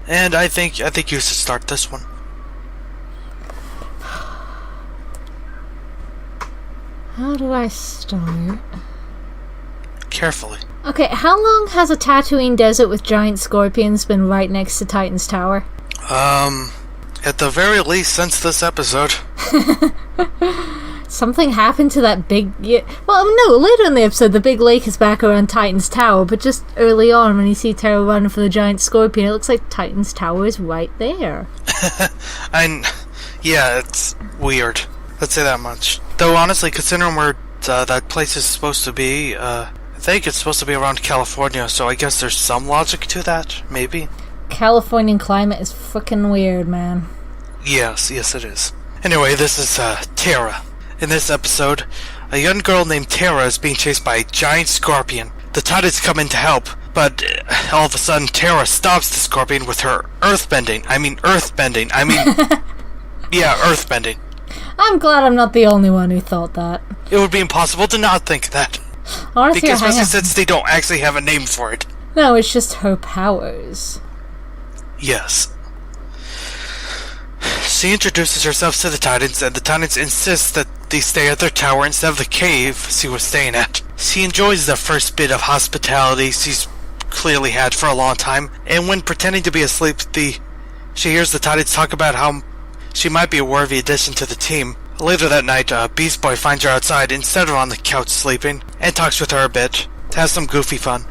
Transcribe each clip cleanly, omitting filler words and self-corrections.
And I think you should start this one. How do I start? Carefully. Okay, how long has a Tatooine desert with giant scorpions been right next to Titan's Tower? At the very least since this episode. Something happened to that big... Well, no, later in the episode, the big lake is back around Titan's Tower, but just early on, when you see Terra running for the giant scorpion, it looks like Titan's Tower is right there. Yeah, it's weird. Let's say that much. Though, honestly, considering where that place is supposed to be, I think it's supposed to be around California, so I guess there's some logic to that, maybe? Californian climate is frickin' weird, man. Yes, it is. Anyway, this is, Terra. In this episode, a young girl named Terra is being chased by a giant scorpion. The Titans come in to help, but all of a sudden Terra stops the scorpion with her earthbending. Yeah, earthbending. I'm glad I'm not the only one who thought that. It would be impossible to not think that. Honestly, because especially since they don't actually have a name for it. No, it's just her powers. Yes. She introduces herself to the Titans, and the Titans insist that they stay at their tower instead of the cave she was staying at. She enjoys the first bit of hospitality she's clearly had for a long time, and when pretending to be asleep, she hears the Titans talk about how she might be a worthy addition to the team. Later that night, Beast Boy finds her outside instead of on the couch sleeping, and talks with her a bit, to have some goofy fun.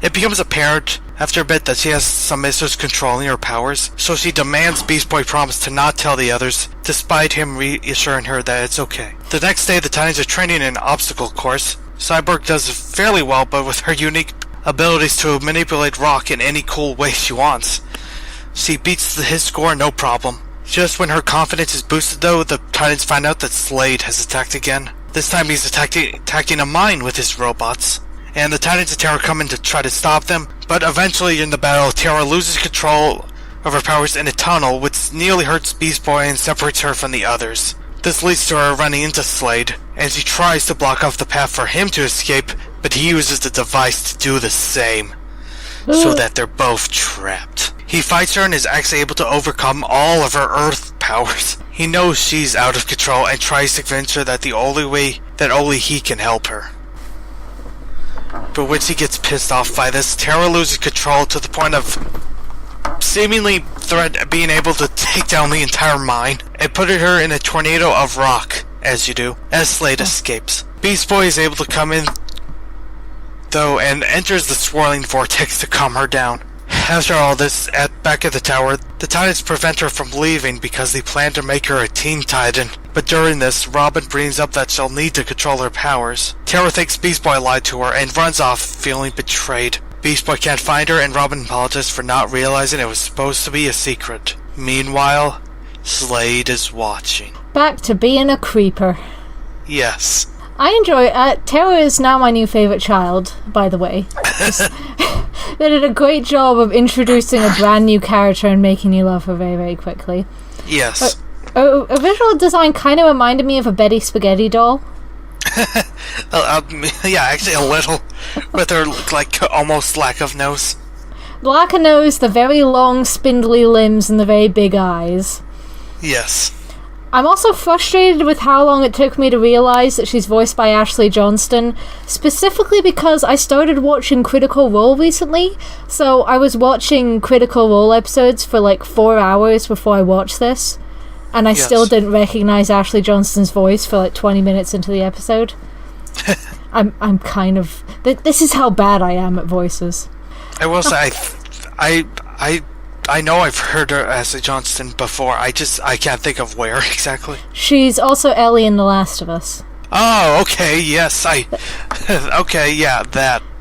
It becomes apparent after a bit that she has some issues controlling her powers, so she demands Beast Boy promise to not tell the others, despite him reassuring her that it's okay. The next day, the Titans are training in an obstacle course. Cyborg does fairly well, but with her unique abilities to manipulate rock in any cool way she wants, she beats his score no problem. Just when her confidence is boosted though, the Titans find out that Slade has attacked again. This time he's attacking a mine with his robots. And the Titans and Terra come in to try to stop them, but eventually in the battle, Terra loses control of her powers in a tunnel, which nearly hurts Beast Boy and separates her from the others. This leads to her running into Slade, and she tries to block off the path for him to escape, but he uses the device to do the same, so that they're both trapped. He fights her and is actually able to overcome all of her Earth powers. He knows she's out of control and tries to convince her that only he can help her. But when she gets pissed off by this, Terra loses control to the point of seemingly being able to take down the entire mine and putting her in a tornado of rock, as you do, as Slade escapes. Beast Boy is able to come in, though, and enters the swirling vortex to calm her down. After all this, back at the tower, the Titans prevent her from leaving because they plan to make her a Teen Titan. But during this, Robin brings up that she'll need to control her powers. Terra thinks Beast Boy lied to her and runs off, feeling betrayed. Beast Boy can't find her, and Robin apologizes for not realizing it was supposed to be a secret. Meanwhile, Slade is watching. Back to being a creeper. Yes. I enjoy it. Terra is now my new favourite child, by the way. They did a great job of introducing a brand new character and making you love her very, very quickly. Yes. Her visual design kind of reminded me of a Betty Spaghetti doll. Yeah, actually a little. With her, almost lack of nose. Lack of nose, the very long, spindly limbs, and the very big eyes. Yes. I'm also frustrated with how long it took me to realise that she's voiced by Ashley Johnston, specifically because I started watching Critical Role recently, so I was watching Critical Role episodes for 4 hours before I watched this, and I still didn't recognise Ashley Johnston's voice for 20 minutes into the episode. I'm kind of... This is how bad I am at voices. I will say, I know I've heard her Ashley Johnston before. I can't think of where exactly. She's also Ellie in The Last of Us. Oh, okay, yes, okay, yeah,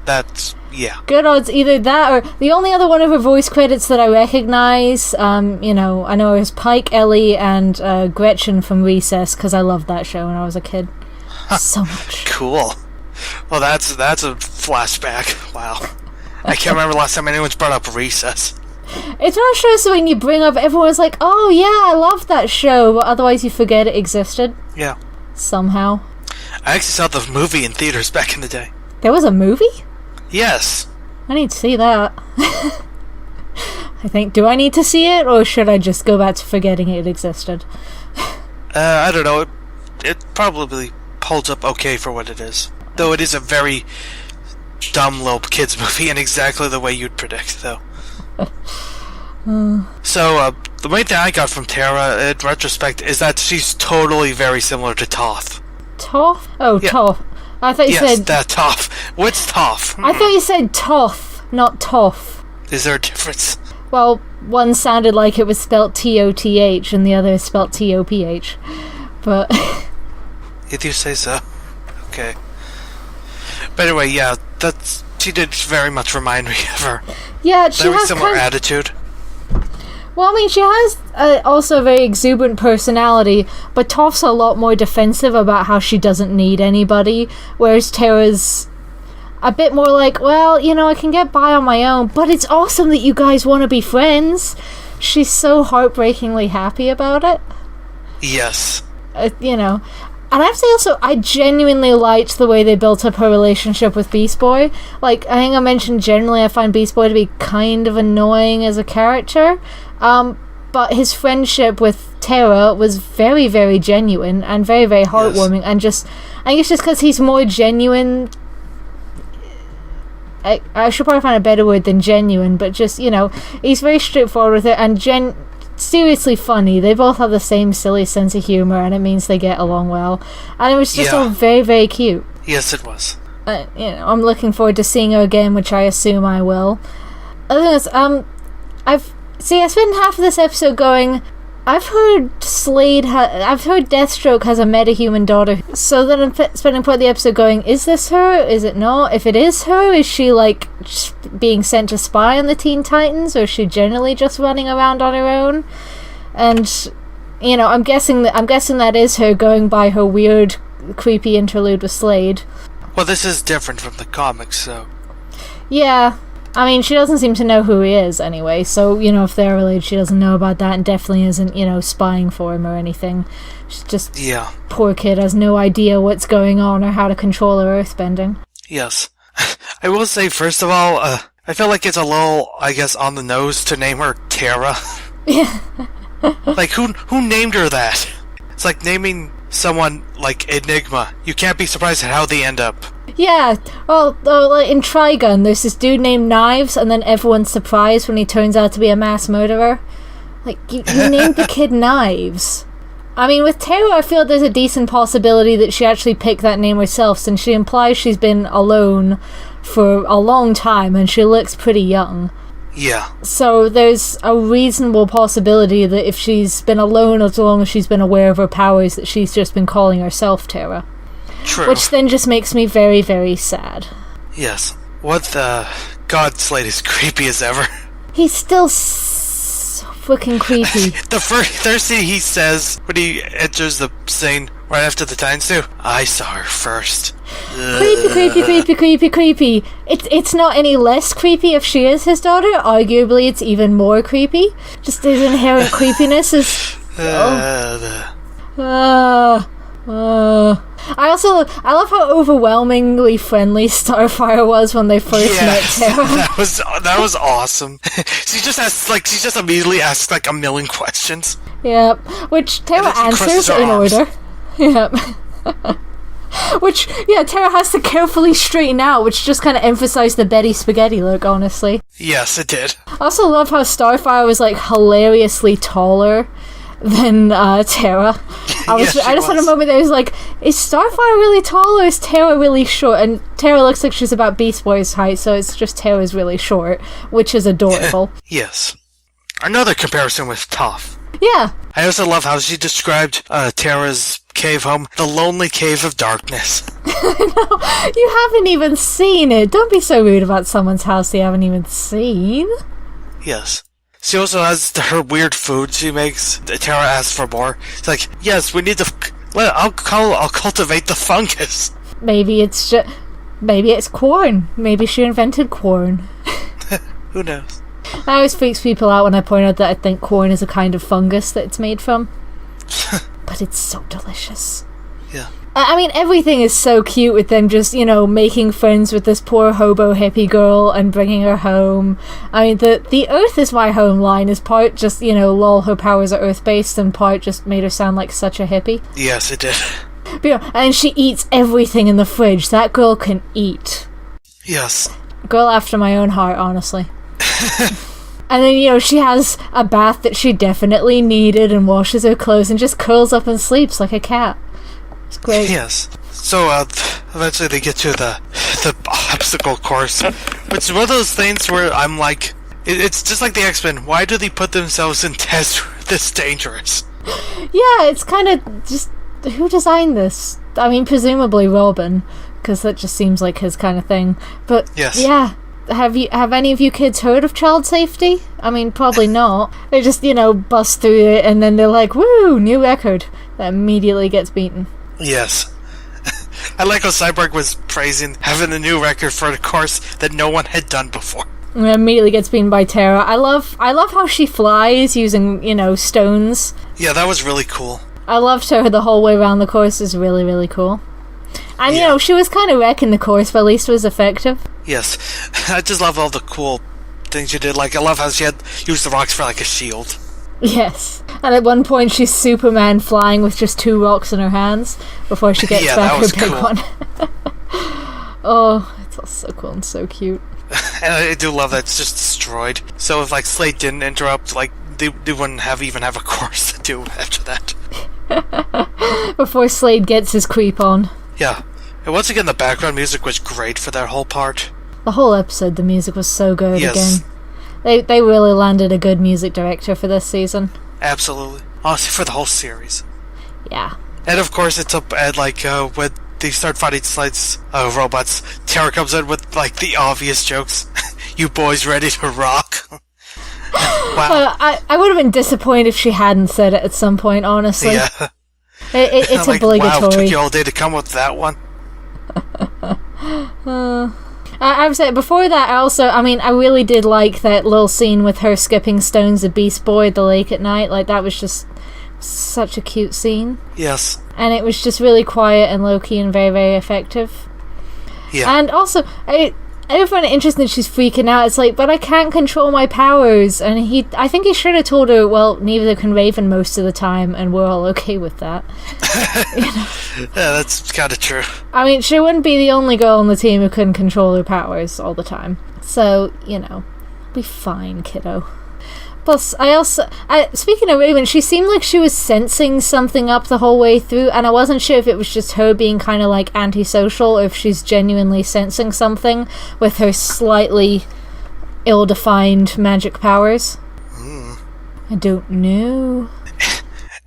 that's, yeah. Good odds, either that or the only other one of her voice credits that I recognize, I know it was Pike, Ellie, and Gretchen from Recess, because I loved that show when I was a kid. So much. Cool. Well, that's a flashback. Wow. I can't remember the last time anyone's brought up Recess. It's one of those shows that when you bring up, everyone's like, oh yeah, I love that show, but otherwise you forget it existed. Yeah. Somehow. I actually saw the movie in theaters back in the day. There was a movie? Yes. I need to see that. I think. Do I need to see it, or should I just go back to forgetting it existed? I don't know. It probably holds up okay for what it is. Though it is a very dumb little kids movie in exactly the way you'd predict, though. So, the main thing I got from Terra, in retrospect, is that she's totally very similar to Toph. Toph? Oh, yeah. Toph. I thought you said... that Toph. What's Toph? I thought you said Toph, not Toph. Is there a difference? Well, one sounded like it was spelt T-O-T-H, and the other is spelt T-O-P-H. But... If you say so. Okay. But anyway, yeah, she did very much remind me of her. Yeah, she very has similar attitude. Well, I mean, she has also a very exuberant personality, but Toph's a lot more defensive about how she doesn't need anybody, whereas Terra's a bit more like, well, you know, I can get by on my own, but it's awesome that you guys want to be friends. She's so heartbreakingly happy about it. Yes. You know. And I have to say also, I genuinely liked the way they built up her relationship with Beast Boy. Like, I think I mentioned generally I find Beast Boy to be kind of annoying as a character. But his friendship with Terra was very, very genuine and very, very heartwarming. Yes. And just, I think it's just because he's more genuine. I should probably find a better word than genuine, but just, you know, he's very straightforward with it and seriously funny. They both have the same silly sense of humor, and it means they get along well. And it was just all very, very cute. Yes, it was. You know, I'm looking forward to seeing her again, which I assume I will. Other than this, I spent half of this episode going, I've heard Deathstroke has a metahuman daughter. So then I'm spending part of the episode going, is this her? Is it not? If it is her, is she like being sent to spy on the Teen Titans, or is she generally just running around on her own? And you know, I'm guessing that is her, going by her weird, creepy interlude with Slade. Well, this is different from the comics, so yeah. I mean, she doesn't seem to know who he is anyway, so, you know, if they're related, she doesn't know about that and definitely isn't, you know, spying for him or anything. She's just... Yeah. Poor kid has no idea what's going on or how to control her earthbending. Yes. I will say, first of all, I feel like it's a little, I guess, on the nose to name her Terra. Yeah. Like, who named her that? It's like naming someone like Enigma. You can't be surprised at how they end up. Yeah, well, in Trigun, there's this dude named Knives, and then everyone's surprised when he turns out to be a mass murderer. Like, you named the kid Knives. I mean, with Terra, I feel there's a decent possibility that she actually picked that name herself, since she implies she's been alone for a long time, and she looks pretty young. Yeah. So there's a reasonable possibility that if she's been alone as long as she's been aware of her powers, that she's just been calling herself Terra. True. Which then just makes me very, very sad. Yes. What the... God, Slade is creepy as ever. He's still so fucking creepy. The first thing he says when he enters the scene right after the Titans do, I saw her first. Creepy. It's not any less creepy if she is his daughter. Arguably, it's even more creepy. Just his inherent creepiness is... I love how overwhelmingly friendly Starfire was when they first met Terra. That was awesome. She just immediately asks like a million questions. Yep, which Terra answers in order. Yep. Which, yeah, Terra has to carefully straighten out, which just kind of emphasized the Betty Spaghetti look, honestly. Yes, it did. I also love how Starfire was like hilariously taller than Terra. I just had a moment that was like, is Starfire really tall or is Terra really short? And Terra looks like she's about Beast Boy's height, so it's just Terra's really short, which is adorable. Yes. Another comparison with Toph. Yeah. I also love how she described Terra's cave home, the lonely cave of darkness. No, you haven't even seen it. Don't be so rude about someone's house they haven't even seen. Yes. She also has her weird food she makes. Terra asks for more. It's like, yes, we need to... I'll cultivate the fungus. Maybe it's corn. Maybe she invented corn. Who knows? That always freaks people out when I point out that I think corn is a kind of fungus that it's made from. But it's so delicious. Yeah. I mean, everything is so cute with them just, making friends with this poor hobo hippie girl and bringing her home. I mean, the Earth is my home line is part just, lol, her powers are Earth-based, and part just made her sound like such a hippie. Yes, it did. But, and she eats everything in the fridge. That girl can eat. Yes. Girl after my own heart, honestly. And then, she has a bath that she definitely needed and washes her clothes and just curls up and sleeps like a cat. It's great. Yes. So, eventually they get to the obstacle course. It's one of those things where I'm like, it's just like the X-Men. Why do they put themselves in tests this dangerous? Yeah, it's kind of just... Who designed this? I mean, presumably Robin, because that just seems like his kind of thing. But, yes. Yeah. Have any of you kids heard of child safety? I mean, probably not. They just, bust through it and then they're like, woo, new record. That immediately gets beaten. Yes. I like how Cyborg was praising having a new record for a course that no one had done before. And immediately gets beaten by Terra. I love how she flies using, stones. Yeah, that was really cool. I loved her the whole way around the course. Is really, really cool. And, she was kind of wrecking the course, but at least it was effective. Yes. I just love all the cool things you did. Like, I love how she had used the rocks for, like, a shield. Yes. And at one point, she's Superman flying with just 2 rocks in her hands before she gets back her big one. Oh, it's all so cool and so cute. And I do love that it's just destroyed. So if, like, Slade didn't interrupt, like, they wouldn't even have a course to do after that. Before Slade gets his creep on. Yeah. And once again, the background music was great for that whole part. The whole episode, the music was so good yes. again. They really landed a good music director for this season. Absolutely. Honestly, for the whole series. Yeah. And of course, it's up at, like, when they start fighting Slade's robots, Terra comes in with, like, the obvious jokes. You boys ready to rock? Wow. I would have been disappointed if she hadn't said it at some point, honestly. Yeah. It's like, obligatory. Wow, it took you all day to come up with that one. I would say, before that, I really did like that little scene with her skipping stones of Beast Boy at the lake at night. Like, that was just such a cute scene. Yes. And it was just really quiet and low-key and very, very effective. Yeah. And also, I find it interesting that she's freaking out. It's like, but I can't control my powers. And I think he should have told her, well, neither can Raven most of the time, and we're all okay with that. Yeah, that's kind of true. I mean, she wouldn't be the only girl on the team who couldn't control her powers all the time. So, be fine, kiddo. Plus, speaking of Raven, she seemed like she was sensing something up the whole way through, and I wasn't sure if it was just her being kind of like antisocial, or if she's genuinely sensing something with her slightly ill-defined magic powers. I don't know.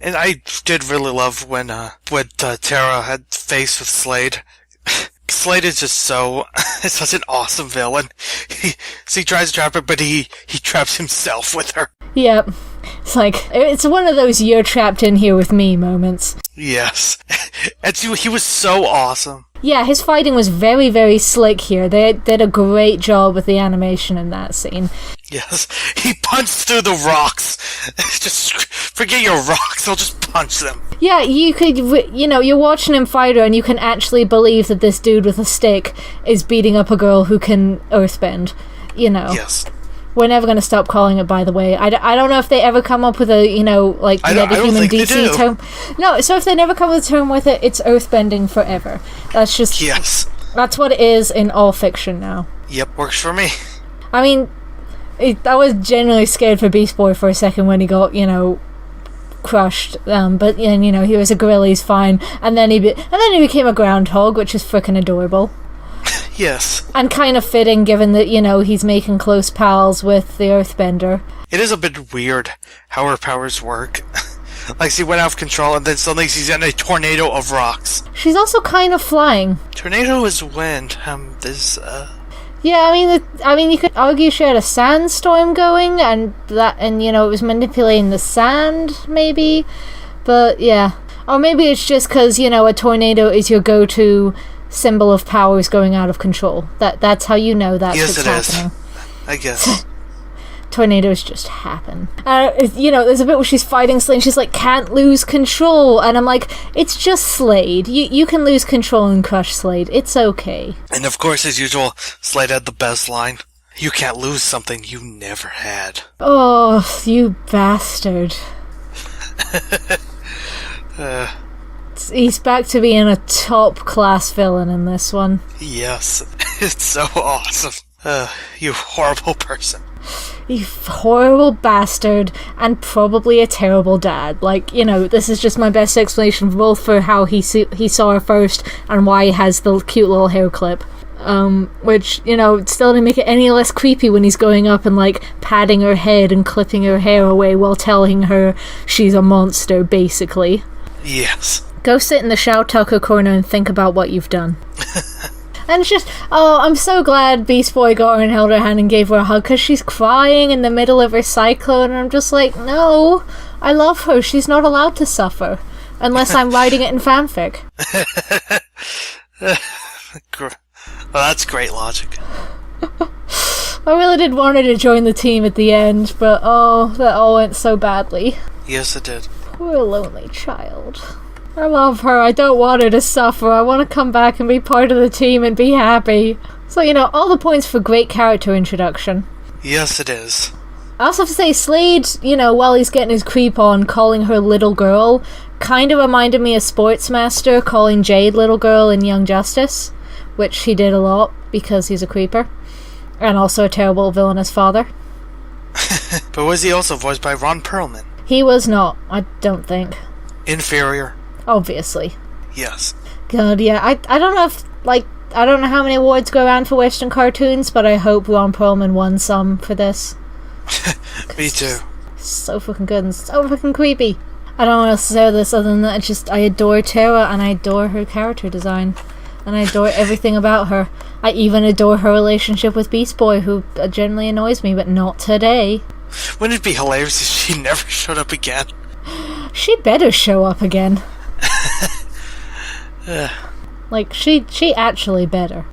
And I did really love when Terra had faced with Slade. Slade is just such an awesome villain. He tries to trap her, but he traps himself with her. Yep. It's one of those "you're trapped in here with me" moments. Yes. And he was so awesome. Yeah, his fighting was very, very slick here. They did a great job with the animation in that scene. Yes. He punched through the rocks. Just forget your rocks, I'll just punch them. Yeah, you could, you're watching him fight her and you can actually believe that this dude with a stick is beating up a girl who can earthbend, Yes. We're never going to stop calling it, by the way. I don't know if they ever come up with a, metahuman DC term. No, so if they never come with a term with it, it's earthbending forever. That's just... Yes. That's what it is in all fiction now. Yep, works for me. I mean, I was genuinely scared for Beast Boy for a second when he got, crushed. But, he was a gorilla, he's fine. And then he became a groundhog, which is frickin' adorable. Yes. And kind of fitting, given that, he's making close pals with the Earthbender. It is a bit weird how her powers work. Like, she went out of control, and then suddenly she's in a tornado of rocks. She's also kind of flying. Tornado is wind. Yeah, I mean, you could argue she had a sandstorm going, and it was manipulating the sand, maybe. But, yeah. Or maybe it's just because, a tornado is your go-to symbol of powers going out of control. That's how you know that's what's happening. Yes, it is. I guess. tornadoes just happen. There's a bit where she's fighting Slade and she's like, can't lose control. And I'm like, it's just Slade. You can lose control and crush Slade. It's okay. And of course, as usual, Slade had the best line. You can't lose something you never had. Oh, you bastard. He's back to being a top-class villain in this one. Yes, it's so awesome. You horrible person. You horrible bastard, and probably a terrible dad. Like, this is just my best explanation both for how he saw her first and why he has the cute little hair clip. Which, still didn't make it any less creepy when he's going up and, like, patting her head and clipping her hair away while telling her she's a monster, basically. Yes. Go sit in the Shao Tucker corner and think about what you've done. And it's just, I'm so glad Beast Boy got her and held her hand and gave her a hug, because she's crying in the middle of her cyclone, and I'm just like, no, I love her, she's not allowed to suffer, unless I'm writing it in fanfic. Well, that's great logic. I really did want her to join the team at the end, but that all went so badly. Yes, it did. Poor lonely child. I love her. I don't want her to suffer. I want to come back and be part of the team and be happy. So, all the points for great character introduction. Yes, it is. I also have to say, Slade, while he's getting his creep on, calling her little girl, kind of reminded me of Sportsmaster calling Jade little girl in Young Justice, which he did a lot because he's a creeper. And also a terrible villainous father. But was he also voiced by Ron Perlman? He was not, I don't think. Inferior. Obviously. Yes. God, yeah. I don't know if, I don't know how many awards go around for Western cartoons, but I hope Ron Perlman won some for this. Me too. So fucking good and so fucking creepy. I don't know what else to say with this other than that. I adore Terra and I adore her character design. And I adore everything about her. I even adore her relationship with Beast Boy, who generally annoys me, but not today. Wouldn't it be hilarious if she never showed up again? She better show up again. She actually better.